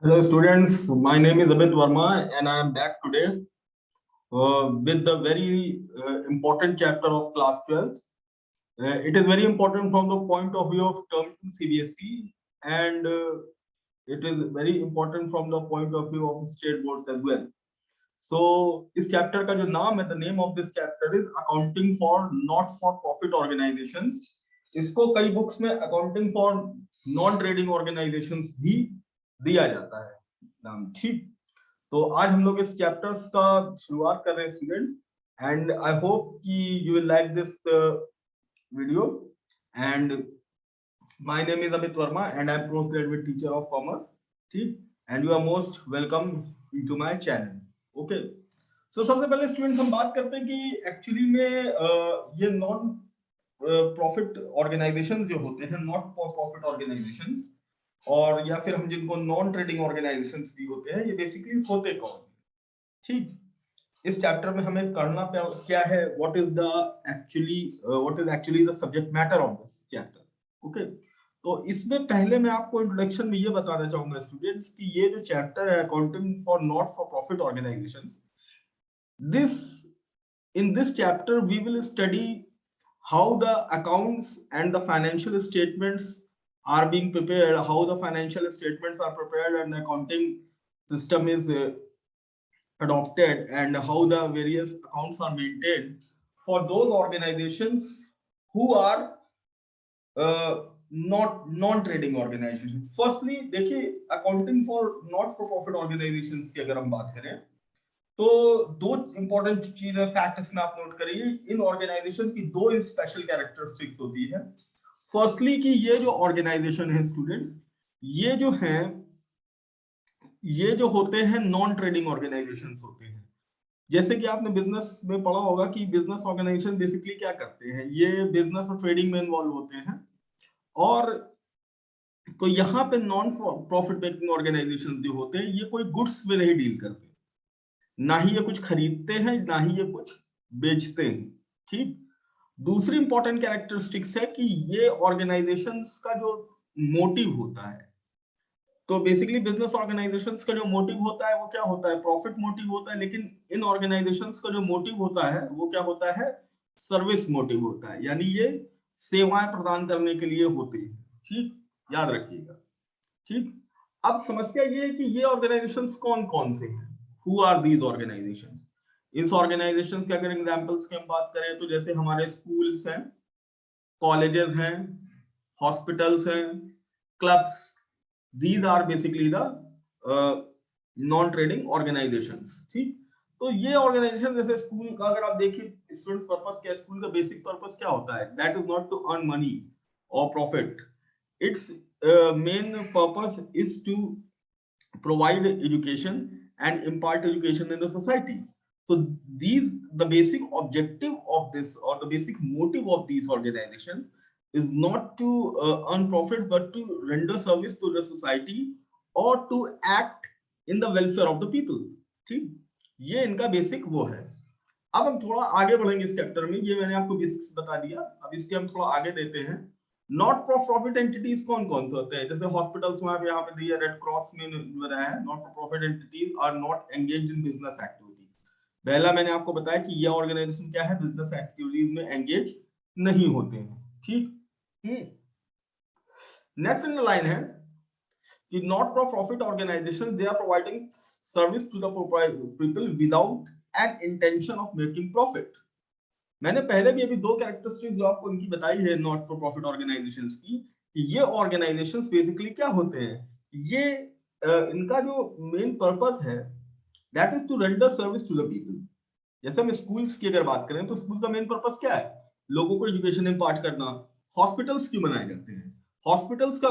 Hello students, my name is Abid Verma and I am back today with the very important chapter of class 12. It is very important from the point of view of term 2 CBSE and it is very important from the point of view of state boards as well. So इस chapter का जो नाम है, the name of this chapter is Accounting for Not for Profit Organizations. इसको कई books में Accounting for Non-Trading Organizations भी दिया जाता है नाम, ठीक। तो आज हम लोग इस चैप्टर्स का शुरुआत कर रहे हैं स्टूडेंट्स, एंड आई होप कि you will like this video. And my name is Amit Verma and I am post graduate teacher of commerce, ठीक, and you are most welcome into my channel. Okay, so सबसे पहले students हम बात करते हैं कि actually में ये नॉन प्रॉफिट ऑर्गेनाइजेशन जो होते हैं, नॉट फॉर प्रॉफिट ऑर्गेनाइजेशंस, और या फिर हम जिनको नॉन ट्रेडिंग ऑर्गेनाइजेशंस भी होते हैं, ये बेसिकली होते कौन, ठीक। इस चैप्टर में हमें करना क्या है, what is actually the subject matter of this chapter. Okay, तो इसमें पहले मैं आपको इंट्रोडक्शन में ये बताना चाहूंगा स्टूडेंट्स कि ये जो चैप्टर है accounting for not for profit organisations, in this chapter we will study how the accounts and the financial statements are being prepared, how the financial statements are prepared and the accounting system is adopted, and how the various accounts are maintained for those organizations who are not non-trading organizations. Firstly, देखिए accounting for not for profit organizations की अगर हम बात करें तो दो important चीज facts में आप नोट करिए। इन ऑर्गेनाइजेशन की दो स्पेशल कैरेक्टरिस्टिक्स होती है। फर्स्टली कि ये जो ऑर्गेनाइजेशन है स्टूडेंट्स, ये जो हैं, ये जो होते हैं नॉन ट्रेडिंग ऑर्गेनाइजेशंस होते हैं। जैसे कि आपने बिजनेस में पढ़ा होगा कि बिजनेस ऑर्गेनाइजेशन बेसिकली क्या करते हैं, ये बिजनेस और ट्रेडिंग में इन्वॉल्व होते हैं। और तो यहाँ पे नॉन प्रॉफिट मेकिंग ऑर्गेनाइजेशन जो होते हैं, ये कोई गुड्स में नहीं डील करते, ना ही ये कुछ खरीदते हैं, ना ही ये कुछ बेचते हैं, ठीक। दूसरी इंपॉर्टेंट कैरेक्टरिस्टिक्स है कि ये ऑर्गेनाइजेशंस का जो मोटिव होता है, तो बेसिकली बिजनेस ऑर्गेनाइजेशंस का जो मोटिव होता है वो क्या होता है, प्रॉफिट मोटिव होता है। लेकिन इन ऑर्गेनाइजेशंस का जो मोटिव होता है वो क्या होता है, सर्विस मोटिव होता है, यानी ये सेवाएं प्रदान करने के लिए होते हैं, ठीक, याद रखिएगा, ठीक। अब समस्या ये है कि ये ऑर्गेनाइजेशंस कौन कौन से हैं, Who are these organizations? इस ऑर्गेनाइजेशंस के अगर एग्जांपल्स की हम बात करें तो जैसे हमारे स्कूल्स हैं, कॉलेजेस हैं, हॉस्पिटल्स हैं, clubs, these are basically the non trading organisations, ठीक। तो ये ऑर्गेनाइजेशन जैसे स्कूल का अगर आप देखिए स्टूडेंट्स पर्पस क्या, स्कूल का बेसिक पर्पस क्या होता है, that is not to earn money और profit, it's main purpose is to provide education and impart education in the society. So the basic objective of this, or the basic motive of these organizations is not to earn profits but to render service to the society or to act in the welfare of the people, ठीक, ये इनका basic वो है। अब हम थोड़ा आगे बढ़ेंगे इस चैप्टर में, ये मैंने आपको बेसिक्स बता दिया, अब इसके हम थोड़ा आगे देते हैं। नॉट फॉर प्रॉफिट एंटिटीज कौन कौन से होते हैं, जैसे हॉस्पिटल्स में यहाँ पे दिया, रेड क्रॉस में बताया है, not for profit entities are not engaged in business activities. पहला मैंने आपको बताया कि ये ऑर्गेनाइजेशन क्या है, बिजनेस एक्टिविटीज में एंगेज नहीं होते हैं, ठीक। नेक्स्ट इन द लाइन है कि not for profit organisation they are providing service to the people without an intention of making profit. मैंने पहले भी अभी दो कैरेक्टरिस्टिक्स जो आपको इनकी बताई है नॉट फॉर प्रॉफिट ऑर्गेनाइजेशंस की, ये ऑर्गेनाइजेशंस बेसिकली क्या होते हैं, ये इनका जो मेन पर्पस है that is to render service to the people. जैसे हम स्कूल्स की अगर बात करें तो स्कूल का मेन पर्पस क्या है, लोगों को एजुकेशन इम्पार्ट करना। हॉस्पिटल्स क्यों बनाए जाते हैं, हॉस्पिटल्स का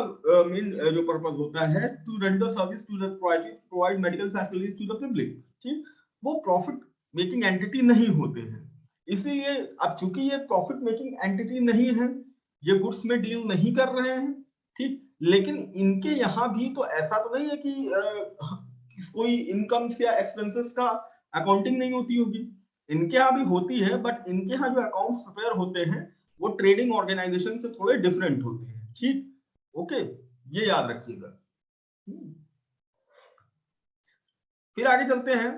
मेन जो पर्पस होता है to render service to the provide medical facilities to the public, ठीक। वो प्रॉफिट मेकिंग एंटिटी नहीं होते हैं, इसीलिए अब चूंकि ये प्रॉफिट मेकिंग एंटिटी नहीं है, ये गुड्स में डील नहीं कर रहे हैं, ठीक। लेकिन इनके यहाँ भी तो ऐसा तो नहीं है कि कोई इनकम्स या एक्सपेंसेस का अकाउंटिंग नहीं होती होगी, इनके यहाँ भी होती है, बट इनके यहाँ जो अकाउंट्स प्रिपेयर होते हैं वो ट्रेडिंग ऑर्गेनाइजेशन से थोड़े डिफरेंट होते हैं, ठीक। ओके, ये याद रखिएगा। फिर आगे चलते हैं,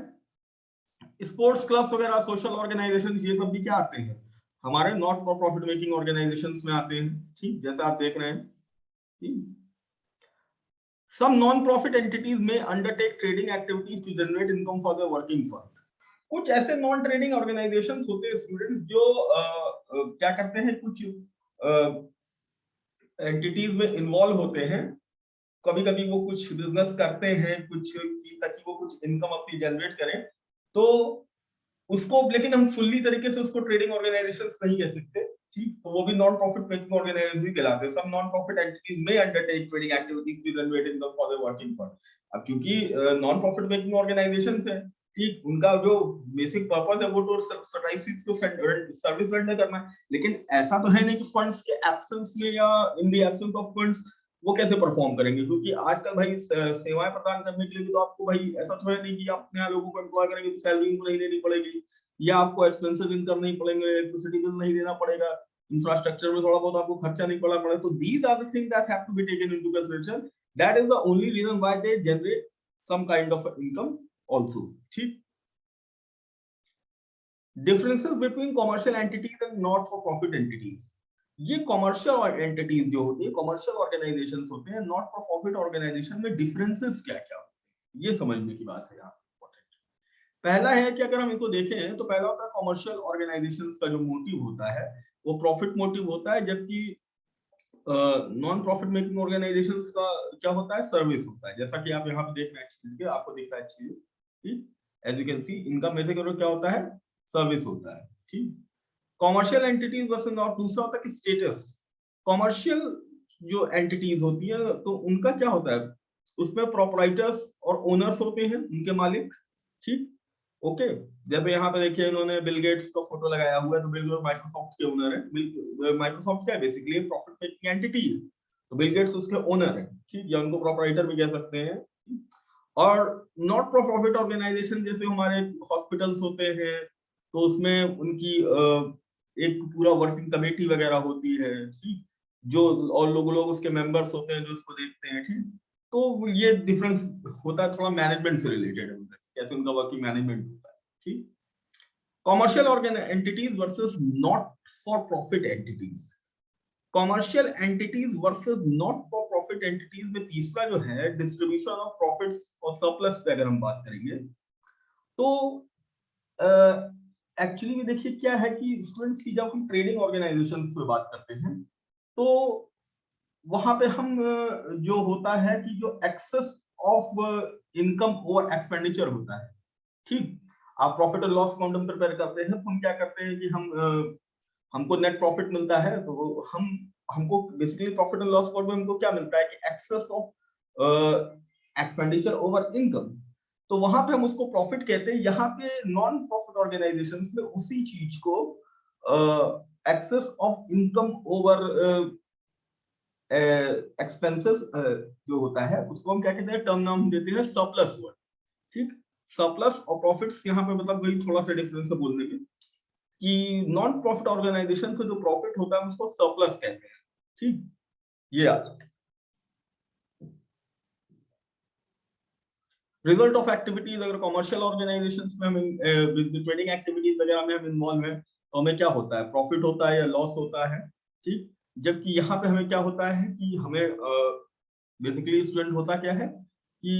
स्पोर्ट्स क्लब्स वगैरह, सोशल ऑर्गेनाइजेशन, ये सब भी क्या आते हैं, हमारे not for profit making organisations में आते हैं। ठीक, जैसा आप देख रहे हैं, some non-profit entities may undertake trading activities to generate income for their working fund. कुछ ऐसे नॉन ट्रेडिंग ऑर्गेनाइजेशंस होते हैं स्टूडेंट्स जो क्या करते हैं, कुछ एंटिटीज में इन्वॉल्व होते हैं, कभी कभी वो कुछ बिजनेस करते हैं कुछ ताकि वो कुछ इनकम अपनी जनरेट करें, तो उसको, लेकिन हम फुल्ली तरीके से उसको ट्रेडिंग ऑर्गेनाइजेशंस नहीं कह सकते। ठीक, तो वो भी नॉन प्रॉफिट मेकिंग ऑर्गेनाइजेशन कहलाते हैं। Some non profit entities may undertake trading activities to generate income for their working fund. अब क्योंकि नॉन प्रॉफिट मेकिंग ऑर्गेनाइजेशंस है, ठीक, उनका जो बेसिक पर्पस है वो तो सर्विस रेंडर करना है, लेकिन ऐसा तो है नहीं कि फंड्स के एब्सेंस में या in the absence of funds वो कैसे परफॉर्म करेंगे, क्योंकि आजकल भाई सेवाएं प्रदान करने के लिए भी तो आपको भाई ऐसा तो है नहीं कि आप अपने लोगों को एम्प्लॉय करेंगे तो सैलरी उनको नहीं देनी पड़ेगी, या आपको एक्सपेंसेस इनकम नहीं पड़ेंगे, इलेक्ट्रिसिटी बिल नहीं देना पड़ेगा, इंफ्रास्ट्रक्चर में थोड़ा बहुत आपको खर्चा नहीं पड़ना पड़ेगा। तो these are the things that have to be taken into consideration, that is the only reason why they generate some kind of income also. ठीक, differences between commercial entities and not for profit entities. ये commercial entities जो होती है, commercial organisations होते हैं, not for profit organisation में differences क्या क्या होते हैं, ये समझने की बात है यहाँ। पहला है कि अगर हम इसको देखें तो पहला होता है कमर्शियल ऑर्गेनाइजेशंस का जो मोटिव होता है वो प्रॉफिट मोटिव होता है, जबकि नॉन प्रॉफिट मेकिंग ऑर्गेनाइजेशंस का क्या होता है, सर्विस होता है। जैसा कि आप यहाँ पे देख रहे हैं, आपको दिख रहा है चीज, ठीक, एज यू कैन सी इनका मेथड क्या होता है, सर्विस होता है। ठीक, कमर्शियल एंटिटीज वर्सेस नॉट। दूसरा होता है कि स्टेटस। कमर्शियल जो एंटिटीज होती है तो उनका क्या होता है, उसमें प्रोपराइटर्स और ओनर्स होते हैं, उनके मालिक। ठीक, ओके, जैसे यहाँ पे देखिए इन्होंने बिल गेट्स का फोटो लगाया हुआ है, तो बिल गेट्स माइक्रोसॉफ्ट के ओनर है। माइक्रोसॉफ्ट क्या है, बेसिकली प्रॉफिट मेकिंग एंटिटी है, तो बिल गेट्स उसके ओनर है। ठीक, या उनको प्रोपराइटर भी कह सकते हैं। और नॉट फॉर प्रॉफिट ऑर्गेनाइजेशन जैसे हमारे हॉस्पिटल्स होते हैं, तो उसमें उनकी एक पूरा वर्किंग कमेटी वगैरह होती है, ठीक, जो और लोग उसके मेंबर्स होते हैं जो उसको देखते हैं। ठीक, तो ये डिफरेंस होता है, थोड़ा मैनेजमेंट से रिलेटेड है, कैसे उनका वर्किंग मैनेजमेंट होता है। ठीक, commercial entities versus not for profit entities. Commercial entities versus not for profit entities में तीसरा जो है डिस्ट्रीब्यूशन ऑफ प्रॉफिट्स और सरप्लस पे अगर हम बात करेंगे तो एक्चुअली में देखिए क्या है कि स्टूडेंट्स की जब हम ट्रेडिंग ऑर्गेनाइजेशंस पे बात करते हैं तो वहां पे हम जो होता है कि जो excess of income over expenditure होता है। ठीक, आप प्रॉफिट और लॉस अकाउंट प्रिपेयर करते हैं तो हम क्या करते हैं कि हमको नेट प्रॉफिट मिलता है, तो हमको basically profit and loss account में हमको क्या मिलता है कि excess of expenditure over income, तो वहां पे हम उसको प्रॉफिट कहते हैं। यहाँ पे नॉन प्रॉफिट ऑर्गेनाइजेशंस में उसी चीज को excess of income over expenses जो होता है उसको हम क्या कहते हैं, टर्म नाम देते हैं सरप्लस वर्ड। ठीक, सरप्लस और प्रॉफिट्स यहाँ पे मतलब वही थोड़ा सा डिफरेंस है बोलने में कि नॉन प्रॉफिट ऑर्गेनाइजेशन से जो प्रॉफिट होता है उसको सरप्लस कहते हैं। ठीक, ये आ जाए रिजल्ट ऑफ एक्टिविटीज। अगर कमर्शियल ऑर्गेनाइजेशंस में हम ट्रेडिंग एक्टिविटीज वगैरह में हम इन्वॉल्व हैं तो हमें क्या होता है, प्रॉफिट होता है या लॉस होता है। ठीक, जबकि यहाँ पे हमें क्या होता है कि हमें बेसिकली स्टूडेंट होता क्या है कि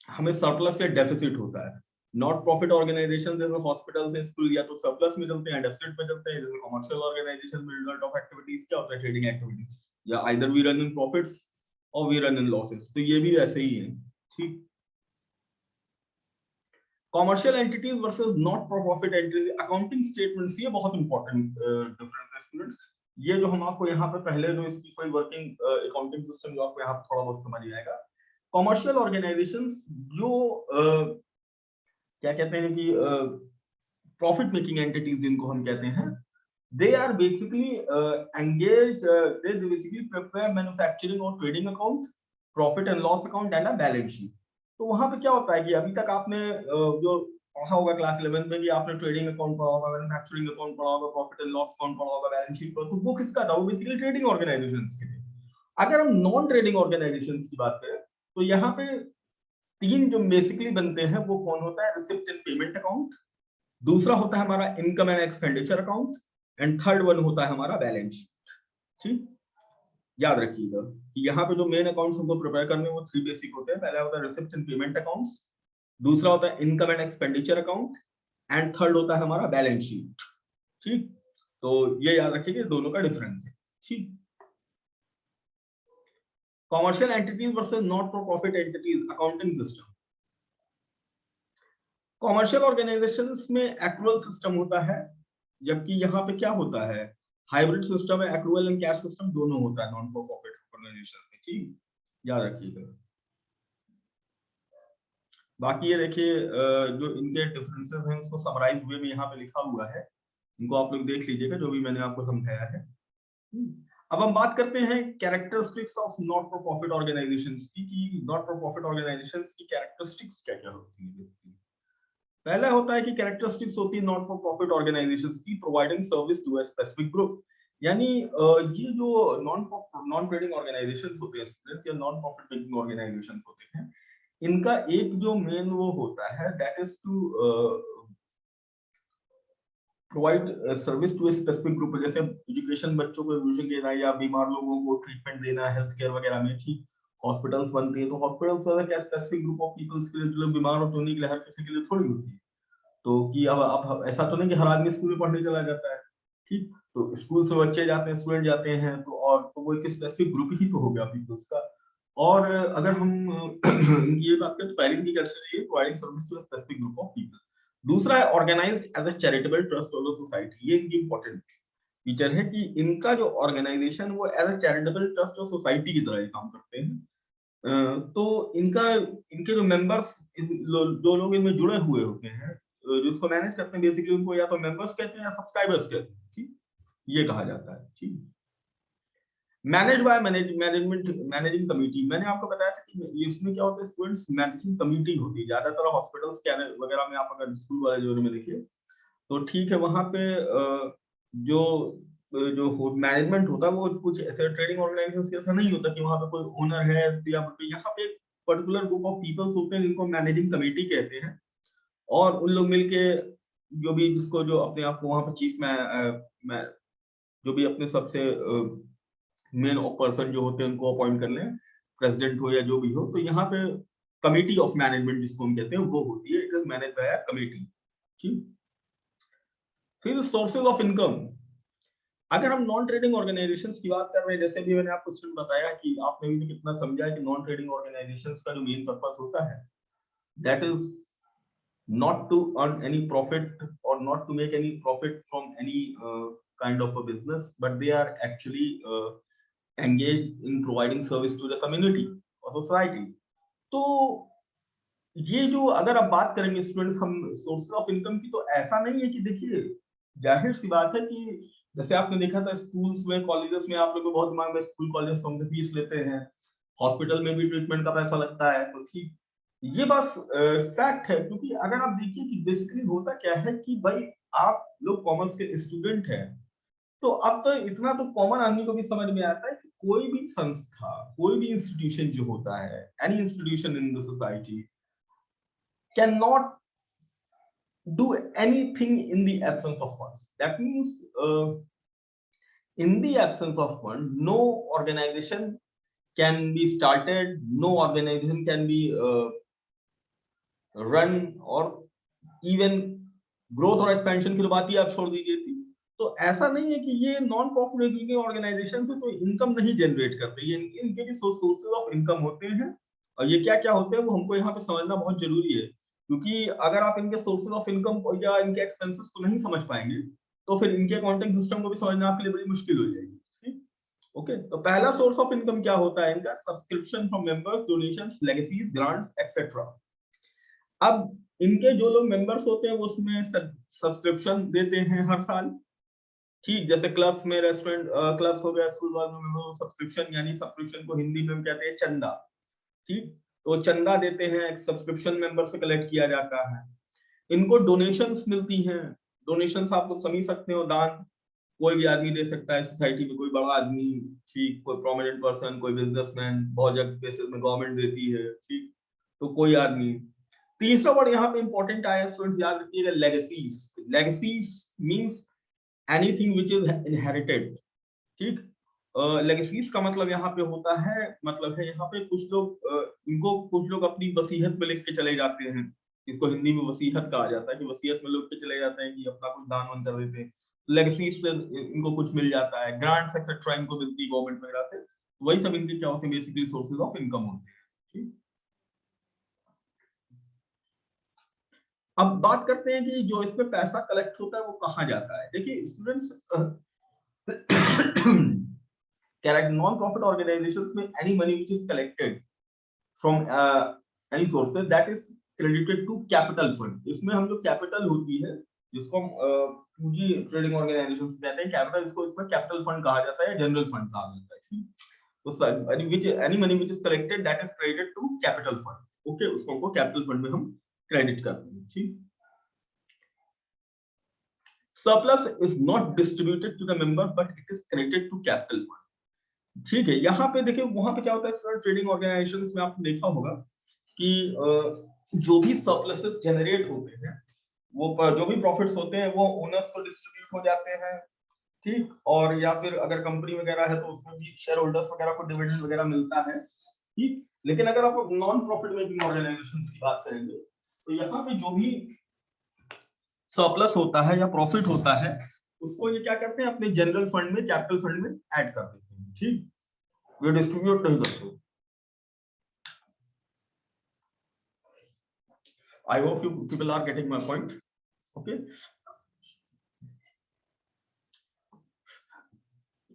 हमें सरप्लस या डेफिसिट होता है। नॉट प्रॉफिट ऑर्गेनाइजेशन जैसे हॉस्पिटल से स्कूल या तो सरप्लस में चलते हैं, डेफिसिट में चलते हैं। जैसे कमर्शियल ऑर्गेनाइजेशन में रिजल्ट ऑफ एक्टिविटीज क्या होता है, ट्रेडिंग एक्टिविटीज, या either we run in profits और वी रन इन लॉसेस, तो ये भी ऐसे ही है। ठीक, commercial entities versus not for profit entities, accounting statements, ये बहुत इंपॉर्टेंट डिफरेंस है स्टूडेंट्स। ये जो हम आपको यहाँ पे पहले जो इसकी कोई वर्किंग अकाउंटिंग सिस्टम जो आपको यहाँ पे थोड़ा बहुत समझ आएगा। कमर्शियल ऑर्गेनाइजेशंस जो क्या कहते हैं कि प्रॉफिट मेकिंग एंटिटीज जिनको हम कहते हैं, they are basically engaged, they basically prepare manufacturing और trading account, profit and loss account and a balance sheet। तो वहां पे क्या होता है कि अभी तक आपने जो पढ़ा होगा क्लास 11 में भी आपने ट्रेडिंग अकाउंट पढ़ा होगा, मैन्युफैक्चरिंग अकाउंट पढ़ा होगा, प्रॉफिट एंड लॉस अकाउंट पढ़ा होगा, बैलेंस शीट पढ़ा, तो वो किसका था, वो बेसिकली ट्रेडिंग ऑर्गेनाइजेशंस के थे। अगर हम नॉन ट्रेडिंग ऑर्गेनाइजेशंस की बात करें तो यहाँ पे 3 जो बेसिकली बनते हैं वो कौन होता है, रिसिप्ट एंड पेमेंट अकाउंट, दूसरा होता है हमारा income and expenditure account, and third one होता है हमारा बैलेंस शीट। ठीक, याद रखिएगा कि यहाँ पे जो मेन अकाउंट्स हमको प्रिपेयर करने हैं वो 3 बेसिक होते हैं। पहला होता है रिसिप्ट एंड पेमेंट अकाउंट्स, दूसरा होता है income and expenditure account, and third होता है हमारा बैलेंस शीट। ठीक, तो ये याद रखिएगा दोनों का डिफरेंस है। ठीक, commercial entities versus not for profit entities accounting system. Commercial organisations में एक्रूअल सिस्टम होता है, जबकि यहाँ पे क्या होता है, हाइब्रिड सिस्टम है, एक्रूअल एंड कैश सिस्टम दोनों होता है नॉन फॉर प्रॉफिट ऑर्गेनाइजेशन में। ठीक, याद रखिएगा। बाकी ये देखिए जो इनके डिफरेंसेस हैं उसको समराइज हुए में यहाँ पे लिखा हुआ है, इनको आप लोग देख लीजिएगा जो भी मैंने आपको समझाया है। अब हम बात करते हैं characteristics of not for profit organisations की, कि नॉट फॉर प्रॉफिट ऑर्गेनाइजेशंस की कैरेक्टरिस्टिक्स क्या क्या होती है। पहला होता है कि कैरेक्टरिस्टिक्स होती है नॉट फॉर प्रॉफिट ऑर्गेनाइजेशंस की providing service to a specific group, यानी ये जो नॉन ट्रेडिंग ऑर्गेनाइजेशंस होते हैं स्टूडेंट्स, या नॉन प्रॉफिट मेकिंग ऑर्गेनाइजेशंस होते हैं, इनका एक जो मेन वो होता है that is to provide service to specific group, जैसे एजुकेशन, बच्चों को एजुकेशन देना या बीमार लोगों को ट्रीटमेंट देना हेल्थ केयर वगैरह में। ठीक, हॉस्पिटल्स बनती है तो हॉस्पिटल्स वगैरह क्या स्पेसिफिक ग्रुप ऑफ पीपल्स के लिए, जो लोग बीमार होते हैं उन्हीं के लिए, हर किसी के लिए थोड़ी होती है। तो कि अब ऐसा तो नहीं कि हर आदमी स्कूल में पढ़ने चला जाता है। ठीक, तो स्कूल से बच्चे जाते हैं, स्टूडेंट जाते हैं, तो और तो वो एक स्पेसिफिक ग्रुप ही तो हो गया पीपल्स का। और अगर हम इनकी ये बात करें तो पहली इनकी कैटेगरी है providing service to a specific group of people. दूसरा है organised as a charitable trust of the society. ये इनकी इंपॉर्टेंट फीचर है कि इनका जो ऑर्गेनाइजेशन वो as a charitable trust of society की तरह काम करते हैं। तो इनका इनके जो मेंबर्स दो लोग इनमें जुड़े हुए होते हैं, जिसको मैनेज करते हैं, बेसिकली उनको या तो मेंबर्स कहते हैं या सब्सक्राइबर्स कहते हैं। ठीक, ये कहा जाता है। ठीक, मैनेज बाय मैनेजिंग कमिटी। मैंने आपको बताया था कि इसमें क्या होता है स्टूडेंट्स, मैनेजिंग कमिटी होती है ज्यादातर हॉस्पिटल्स वगैरह में। आप अगर स्कूल वाले जो में देखिए तो ठीक है, वहां पे जो जो मैनेजमेंट होता है वो कुछ ऐसे ट्रेडिंग ऑर्गेनाइजेशंस ऐसा नहीं होता कि वहां पे कोई ओनर है, या यहाँ पे पर्टिकुलर ग्रुप ऑफ पीपल्स होते हैं जिनको मैनेजिंग कमेटी कहते हैं, और उन लोग मिलके जो भी जिसको जो अपने आप को वहां पे चीफ में जो भी अपने सबसे मेन पर्सन जो होते हैं उनको अपॉइंट कर लें, प्रेसिडेंट हो या जो भी हो। तो यहाँ पे कमेटी ऑफ मैनेजमेंट जिसको हम कहते हैं वो होती है, it is manage by committee. ठीक, फिर सोर्सेज ऑफ इनकम। अगर हम नॉन ट्रेडिंग ऑर्गेनाइजेशंस की बात कर रहे हैं, जैसे भी मैंने आपको स्टूडेंट बताया कि आपने भी कितना समझा है कि नॉन ट्रेडिंग ऑर्गेनाइजेशंस का जो मेन पर्पस होता है that is not to earn any profit or not to make any profit from any kind of a business, but they are actually engaged in providing service to the community or society. तो ये जो अगर आप बात करेंगे students हम sources of income की, तो ऐसा नहीं है कि देखिए जाहिर सी बात है कि जैसे आपने देखा था स्कूल्स में, कॉलेजेस में आप लोग को बहुत मांग है, स्कूल कॉलेज तो हमसे फीस लेते हैं, हॉस्पिटल में भी ट्रीटमेंट का पैसा लगता है। तो ठीक, ये बस फैक्ट है, क्योंकि अगर आप देखिए कि बेसिकली होता क्या है कि भाई आप लोग कॉमर्स के स्टूडेंट हैं, तो अब तो इतना तो कॉमन आदमी को भी समझ में आता है कि कोई भी संस्था, कोई भी इंस्टीट्यूशन जो होता है, any institution in the society can not do anything in the absence of funds. That means in the absence of fund, no organization can be started, no organization can be run, और even growth और expansion की बात ही आप छोड़ दीजिए थी। तो ऐसा नहीं है कि ये नॉन प्रॉफिट ऑर्गेनाइजेशन से तो इनकम नहीं जनरेट करते, ये इनके भी सोर्सेज ऑफ इनकम होते हैं, और ये क्या क्या होते हैं वो हमको यहाँ पे समझना बहुत जरूरी है, क्योंकि अगर आप इनके सोर्सेज ऑफ इनकम को या इनके एक्सपेंसेस को नहीं समझ पाएंगे तो फिर इनके अकाउंटिंग सिस्टम को भी समझना आपके लिए बड़ी मुश्किल हो जाएगी। ओके, तो पहला सोर्स ऑफ इनकम क्या होता है इनका, subscription from members, donations, legacies, grants etcetera. अब इनके जो लोग मेंबर्स होते हैं वो उसमें सब्सक्रिप्शन देते हैं हर साल। ठीक, जैसे क्लब्स में, रेस्टोरेंट क्लब्स हो गया, स्कूल में सब्सक्रिप्शन, यानी सब्सक्रिप्शन को हिंदी में कहते हैं चंदा। ठीक, तो चंदा देते हैं, एक सब्सक्रिप्शन मेंबर से कलेक्ट किया जाता है। इनको डोनेशंस मिलती हैं, डोनेशंस आप लोग समझ सकते हो, दान। कोई भी आदमी दे सकता है सोसाइटी में, कोई बड़ा आदमी, ठीक, कोई प्रोमिनेंट पर्सन, कोई बिजनेसमैन, बहुत जगह बेसिस में गवर्नमेंट देती है, ठीक, तो कोई आदमी। तीसरा वर्ड यहाँ पे इंपॉर्टेंट आया स्टूडेंट्स, याद रखिएगा, legacies. Legacies means anything which is inherited, ठीक। लेगेसीज का मतलब यहाँ पे होता है, मतलब है यहाँ पे कुछ लोग इनको कुछ लोग अपनी वसीयत में लिख के चले जाते हैं, इसको हिंदी में वसीयत कहा जाता है, कि वसीयत में लिख के चले जाते हैं कि अपना कुछ दान वान कर देते हैं, लेगेसीज से इनको कुछ मिल जाता है, ग्रांट्स एक्सेट्रा इनको मिलती है गवर्नमेंट वगैरह से, वही सब इनके क्या होते हैं, बेसिकली सोर्सेज ऑफ इनकम होते हैं, ठीक। अब बात करते हैं कि जो इसमें पैसा कलेक्ट होता है वो कहाँ जाता है। देखिए स्टूडेंट्स, non-profit organizations में any money which is collected from any sources that is credited to capital fund। इसमें हम जो कैपिटल होती है, जिसको हम पूंजी ट्रेडिंग ऑर्गेनाइजेशंस कहते हैं, कैपिटल, इसको इसमें कैपिटल फंड कहा जाता है, जनरल फंड कहा जाता है, तो any money which is collected that is credited to capital fund, okay, उसको कैपिटल फंड में हम क्रेडिट करते हैं, ठीक। surplus is not distributed to the members but it is credited to capital fund, ठीक है। यहाँ पे देखिए, वहां पे क्या होता है सर, ट्रेडिंग ऑर्गेनाइजेशंस में आपने देखा होगा कि जो भी सरप्लसेस जनरेट होते हैं, वो जो भी प्रॉफिट्स होते हैं वो ओनर्स को डिस्ट्रीब्यूट हो जाते हैं, ठीक, और या फिर अगर कंपनी वगैरह है तो उसमें भी शेयर होल्डर्स वगैरह को डिविडेंड वगैरह मिलता है, ठीक। लेकिन अगर आप नॉन प्रॉफिट मेकिंग ऑर्गेनाइजेशंस की बात करेंगे तो यहाँ पे जो भी सरप्लस होता है या प्रॉफिट होता है, उसको ये क्या करते हैं, अपने जनरल फंड में, कैपिटल फंड में ऐड कर देते हैं, ठीक, वे डिस्ट्रीब्यूट नहीं करते। I hope you people are getting my point, okay।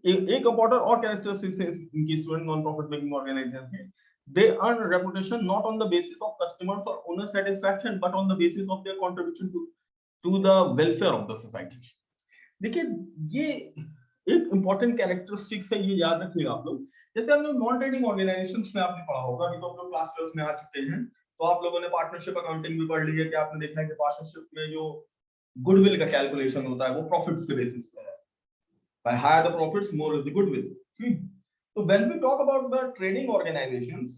एक इम्पोर्टेंट और कैरेक्टरिस्टिक्स है इनकी student non profit making organisation के, they earn reputation not on the basis of customers or owner satisfaction but on the basis of their contribution to the welfare of the society। देखिए ये एक important characteristics है, ये याद रखिएगा आप लोग। जैसे हम लोग नॉन ट्रेडिंग ऑर्गेनाइजेशंस में आपने पढ़ा होगा, अभी तो हम लोग क्लास 12 में आ चुके हैं, तो आप लोगों ने पार्टनरशिप अकाउंटिंग भी पढ़ ली है, कि आपने देखा है कि पार्टनरशिप में जो गुडविल का कैलकुलेशन होता है वो प्रॉफिट्स के बेसिस पे है, by higher the profits more is the goodwill, ठीक। तो when we talk about the trading organizations,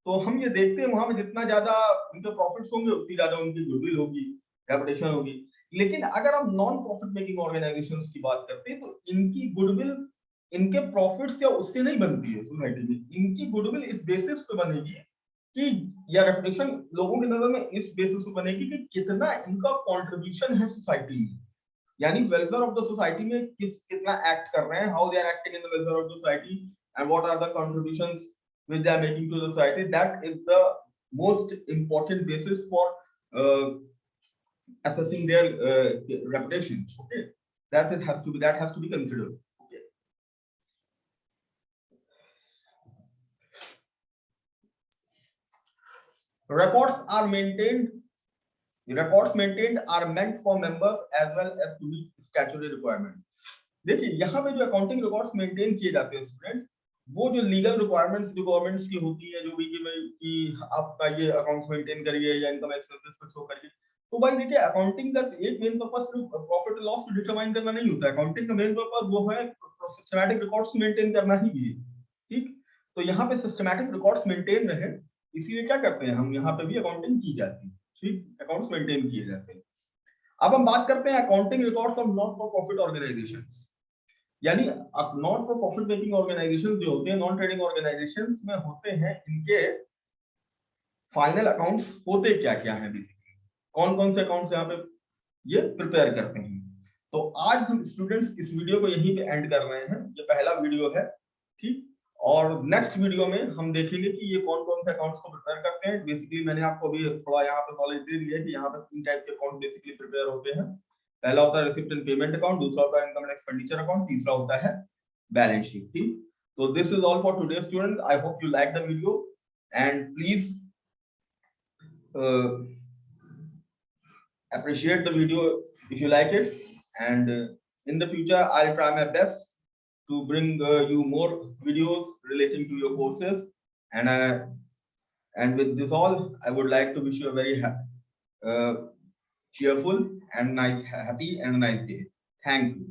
तो हम ये देखते हैं वहां में जितना ज्यादा उनके प्रॉफिट्स होंगे उतनी ज्यादा उनकी गुडविल होगी, रेपुटेशन होगी। लेकिन अगर हम नॉन प्रॉफिट मेकिंग ऑर्गेनाइजेशंस की बात करते हैं तो इनकी गुडविल इनके प्रॉफिट्स या उससे नहीं बनती है सोसाइटी में, इनकी गुडविल इस बेसिस पे बनेगी कि, या रेपुटेशन लोगों की नजर में इस बेसिस पे बनेगी कि कितना इनका कंट्रीब्यूशन है सोसाइटी में, यानी वेलफेयर ऑफ द सोसाइटी में कितना एक्ट कर रहे हैं, how they are acting in the welfare of the society and what are the contributions which they are making to the society. That is the most important basis for assessing their reputation, okay, that has to be considered, okay। records maintained are meant for members as well as to meet statutory requirements। देखिए यहाँ पे जो accounting records maintain किए जाते हैं students, वो जो legal requirements जो गवर्नमेंट्स की होती है, जो भी कि आपका ये अकाउंट्स मेंटेन करिए या इनकम एक्सपेंसेस को शो करिए, तो भाई देखिए अकाउंटिंग का एक मेन पर्पस सिर्फ प्रॉफिट और लॉस को डिटरमाइन करना नहीं होता है, अकाउंटिंग का मेन पर्पस वो है सिस्टमैटिक रिकॉर्ड्स मेंटेन करना ही भी है, ठीक। तो यहाँ पे सिस्टमैटिक रिकॉर्ड्स मेंटेन रहे, इसीलिए क्या करते हैं हम, यहाँ पे भी अकाउंटिंग की जाती है, ठीक, अकाउंट्स मेंटेन किए जाते हैं। अब हम बात करते हैं accounting records of not for profit organisations, यानी not for profit making organisations जो होते हैं, नॉन ट्रेडिंग ऑर्गेनाइजेशंस में होते हैं, इनके फाइनल अकाउंट्स होते क्या क्या है, बेसिकली कौन कौन से अकाउंट्स यहाँ पे ये प्रिपेयर करते हैं। तो आज हम स्टूडेंट्स इस वीडियो को यहीं पे एंड कर रहे हैं, ये पहला वीडियो है, ठीक। और नेक्स्ट वीडियो में हम देखेंगे कि ये कौन कौन से अकाउंट्स को प्रिपेयर करते हैं। बेसिकली मैंने आपको अभी थोड़ा यहाँ पे नॉलेज दे दिया है कि यहाँ पे 3 टाइप के अकाउंट बेसिकली प्रिपेयर होते हैं। पहला होता है रिसिप्ट एंड पेमेंट अकाउंट, दूसरा होता है इनकम एंड एक्सपेंडिचर अकाउंट, तीसरा होता है बैलेंस शीट, ठीक। तो this is all for today student, I hope you like the video and please appreciate the video if you like it, and in the future I'll try my best to bring you more videos relating to your courses, and with this all I would like to wish you a very cheerful and nice, happy and nice day. Thank you.